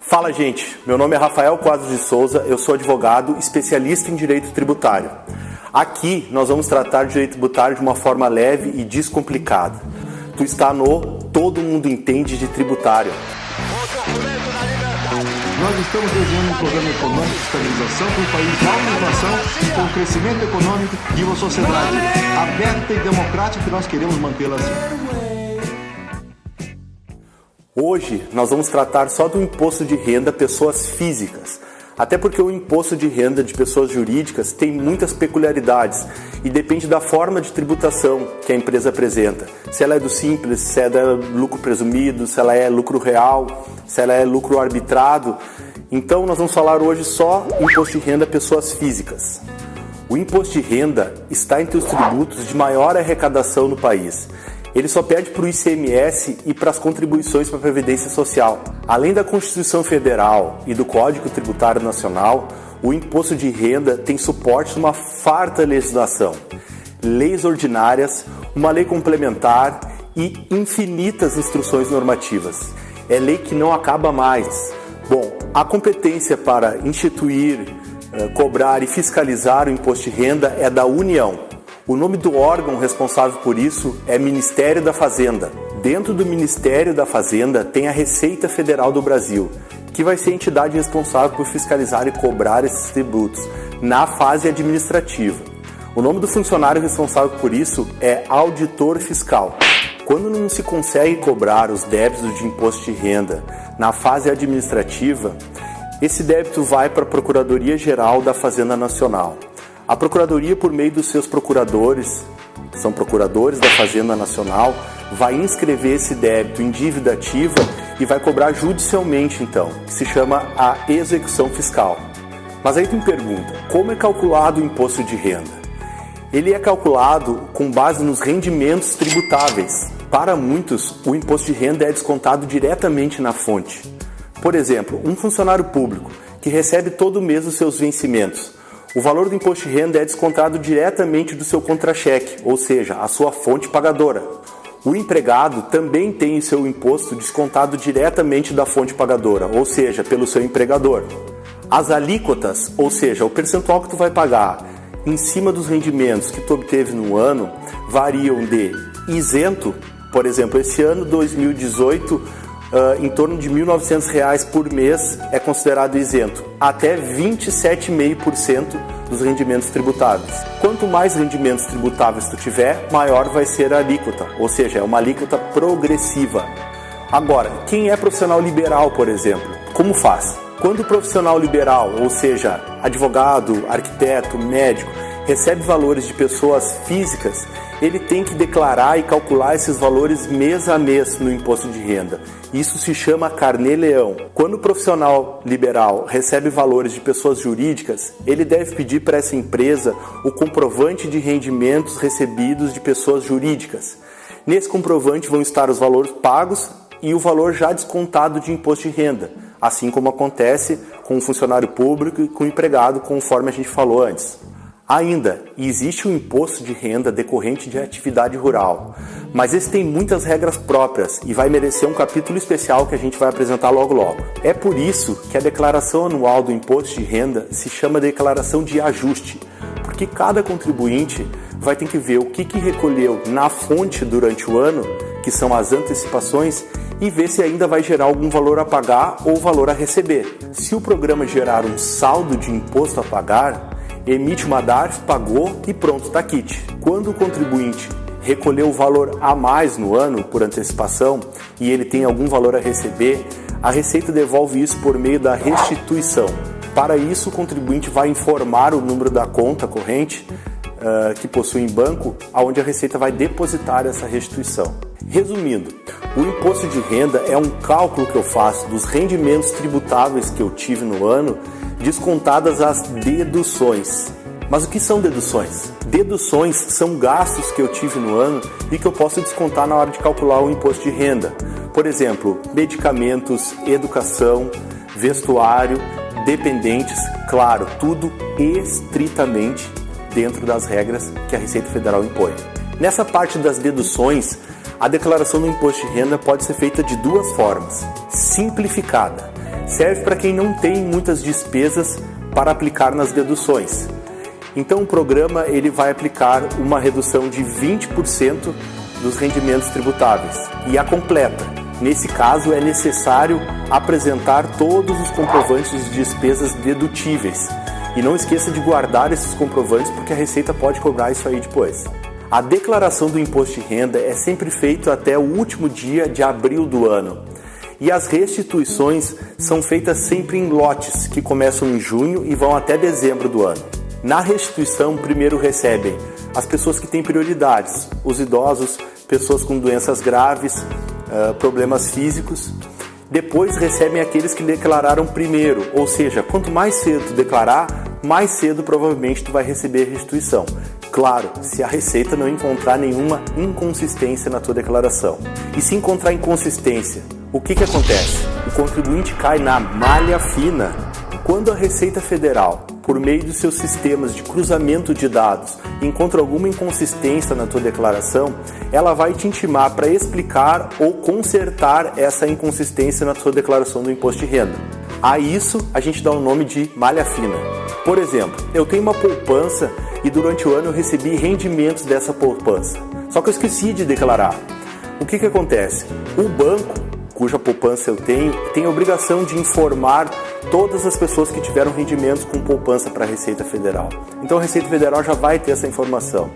Fala, gente, meu nome é Rafael Quadros de Souza, eu sou advogado especialista em direito tributário. Aqui nós vamos tratar de direito tributário de uma forma leve e descomplicada. Tu está no Todo Mundo Entende de Tributário. Nós estamos desenhando um programa econômico de estabilização para um país de alta inflação, com crescimento econômico e uma sociedade aberta e democrática que nós queremos mantê-la assim. Hoje nós vamos tratar só do imposto de renda pessoas físicas, até porque o imposto de renda de pessoas jurídicas tem muitas peculiaridades e depende da forma de tributação que a empresa apresenta. Se ela é do simples, se é do lucro presumido, se ela é lucro real, se ela é lucro arbitrado. Então nós vamos falar hoje só imposto de renda pessoas físicas. O imposto de renda está entre os tributos de maior arrecadação no país. Ele só perde para o ICMS e para as contribuições para a Previdência Social. Além da Constituição Federal e do Código Tributário Nacional, o imposto de renda tem suporte de uma farta legislação. Leis ordinárias, uma lei complementar e infinitas instruções normativas. É lei que não acaba mais. Bom, a competência para instituir, cobrar e fiscalizar o imposto de renda é da União. O nome do órgão responsável por isso é Ministério da Fazenda. Dentro do Ministério da Fazenda tem a Receita Federal do Brasil, que vai ser a entidade responsável por fiscalizar e cobrar esses tributos na fase administrativa. O nome do funcionário responsável por isso é auditor fiscal. Quando não se consegue cobrar os débitos de imposto de renda na fase administrativa, esse débito vai para a Procuradoria-Geral da Fazenda Nacional. A Procuradoria, por meio dos seus procuradores, que são procuradores da Fazenda Nacional, vai inscrever esse débito em dívida ativa e vai cobrar judicialmente, então, que se chama a execução fiscal. Mas aí tu me pergunta, como é calculado o imposto de renda? Ele é calculado com base nos rendimentos tributáveis. Para muitos, o imposto de renda é descontado diretamente na fonte. Por exemplo, um funcionário público que recebe todo mês os seus vencimentos. O valor do imposto de renda é descontado diretamente do seu contra-cheque, ou seja, a sua fonte pagadora. O empregado também tem o seu imposto descontado diretamente da fonte pagadora, ou seja, pelo seu empregador. As alíquotas, ou seja, o percentual que tu vai pagar em cima dos rendimentos que tu obteve no ano, variam de isento, por exemplo, esse ano 2018, em torno de R$ 1.900 por mês é considerado isento, até 27,5% dos rendimentos tributáveis. Quanto mais rendimentos tributáveis tu tiver, maior vai ser a alíquota, ou seja, é uma alíquota progressiva. Agora, quem é profissional liberal, por exemplo, como faz? Quando o profissional liberal, ou seja, advogado, arquiteto, médico, recebe valores de pessoas físicas, ele tem que declarar e calcular esses valores mês a mês no imposto de renda. Isso se chama carnê-leão. Quando o profissional liberal recebe valores de pessoas jurídicas, ele deve pedir para essa empresa o comprovante de rendimentos recebidos de pessoas jurídicas. Nesse comprovante vão estar os valores pagos e o valor já descontado de imposto de renda, assim como acontece com o funcionário público e com o empregado, conforme a gente falou antes. Ainda, existe o imposto de renda decorrente de atividade rural, mas esse tem muitas regras próprias e vai merecer um capítulo especial que a gente vai apresentar logo. É por isso que a declaração anual do imposto de renda se chama declaração de ajuste, porque cada contribuinte vai ter que ver o que recolheu na fonte durante o ano, que são as antecipações, e ver se ainda vai gerar algum valor a pagar ou valor a receber. Se o programa gerar um saldo de imposto a pagar, emite uma DARF, pagou e pronto, está quite. Quando o contribuinte recolheu o valor a mais no ano por antecipação e ele tem algum valor a receber, a Receita devolve isso por meio da restituição. Para isso, o contribuinte vai informar o número da conta corrente que possui em banco, onde a Receita vai depositar essa restituição. Resumindo, o imposto de renda é um cálculo que eu faço dos rendimentos tributáveis que eu tive no ano, descontadas as deduções. Mas o que são deduções? Deduções são gastos que eu tive no ano e que eu posso descontar na hora de calcular o imposto de renda. Por exemplo, medicamentos, educação, vestuário, dependentes, claro, tudo estritamente dentro das regras que a Receita Federal impõe. Nessa parte das deduções, a declaração do imposto de renda pode ser feita de duas formas. Simplificada, serve para quem não tem muitas despesas para aplicar nas deduções. Então o programa ele vai aplicar uma redução de 20% dos rendimentos tributáveis e a completa. Nesse caso é necessário apresentar todos os comprovantes de despesas dedutíveis. E não esqueça de guardar esses comprovantes porque a Receita pode cobrar isso aí depois. A declaração do imposto de renda é sempre feita até o último dia de abril do ano. E as restituições são feitas sempre em lotes, que começam em junho e vão até dezembro do ano. Na restituição, primeiro recebem as pessoas que têm prioridades, os idosos, pessoas com doenças graves, problemas físicos. Depois recebem aqueles que declararam primeiro, ou seja, quanto mais cedo tu declarar, mais cedo provavelmente tu vai receber restituição. Claro, se a Receita não encontrar nenhuma inconsistência na tua declaração. E se encontrar inconsistência, o que acontece? O contribuinte cai na malha fina. Quando a Receita Federal, por meio dos seus sistemas de cruzamento de dados, encontra alguma inconsistência na tua declaração, ela vai te intimar para explicar ou consertar essa inconsistência na tua declaração do imposto de renda. A isso a gente dá o nome de malha fina. Por exemplo, eu tenho uma poupança e durante o ano eu recebi rendimentos dessa poupança. Só que eu esqueci de declarar. O que acontece? O banco, cuja poupança eu tenho, tem a obrigação de informar todas as pessoas que tiveram rendimentos com poupança para a Receita Federal. Então a Receita Federal já vai ter essa informação.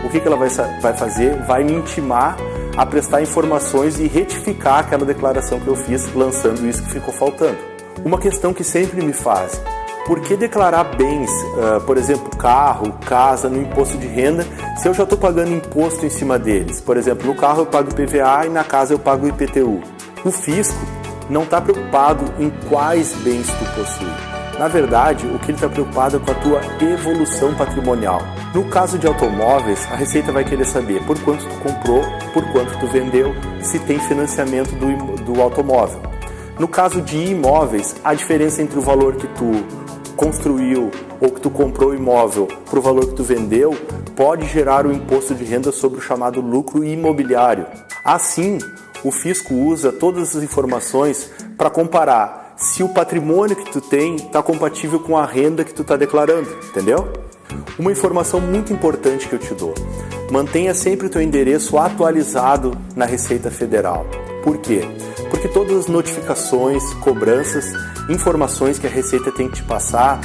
O que ela vai fazer? Vai me intimar a prestar informações e retificar aquela declaração que eu fiz, lançando isso que ficou faltando. Uma questão que sempre me faz: por que declarar bens, por exemplo, carro, casa, no imposto de renda, se eu já estou pagando imposto em cima deles? Por exemplo, no carro eu pago IPVA e na casa eu pago IPTU. O fisco não está preocupado em quais bens tu possui. Na verdade, o que ele está preocupado é com a tua evolução patrimonial. No caso de automóveis, a Receita vai querer saber por quanto tu comprou, por quanto tu vendeu, se tem financiamento do automóvel. No caso de imóveis, a diferença entre o valor que tu construiu ou que tu comprou o imóvel para o valor que tu vendeu pode gerar o imposto de renda sobre o chamado lucro imobiliário. Assim, o fisco usa todas as informações para comparar se o patrimônio que tu tem está compatível com a renda que tu está declarando, entendeu? Uma informação muito importante que eu te dou: mantenha sempre o teu endereço atualizado na Receita Federal. Por quê? Porque todas as notificações, cobranças, informações que a Receita tem que te passar,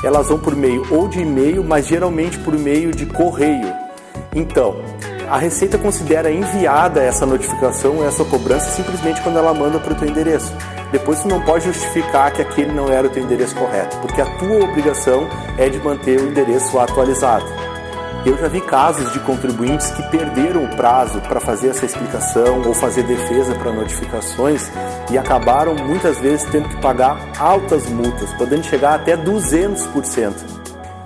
elas vão por meio ou de e-mail, mas geralmente por meio de correio. Então, a Receita considera enviada essa notificação, essa cobrança, simplesmente quando ela manda para o teu endereço. Depois tu não pode justificar que aquele não era o teu endereço correto, porque a tua obrigação é de manter o endereço atualizado. Eu já vi casos de contribuintes que perderam o prazo para fazer essa explicação ou fazer defesa para notificações e acabaram muitas vezes tendo que pagar altas multas, podendo chegar até 200%.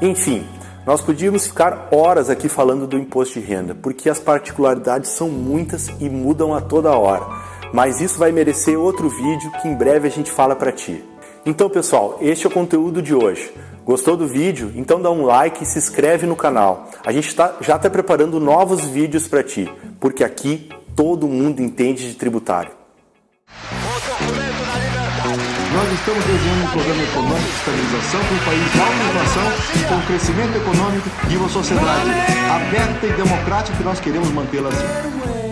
Enfim, nós podíamos ficar horas aqui falando do imposto de renda, porque as particularidades são muitas e mudam a toda hora. Mas isso vai merecer outro vídeo que em breve a gente fala para ti. Então, pessoal, este é o conteúdo de hoje. Gostou do vídeo? Então dá um like e se inscreve no canal. A gente já está preparando novos vídeos para ti, porque aqui todo mundo entende de tributário. Nós estamos desenhando um programa econômico de estabilização para um país de alta inflação, com crescimento econômico e uma sociedade aberta e democrática que nós queremos mantê-la assim.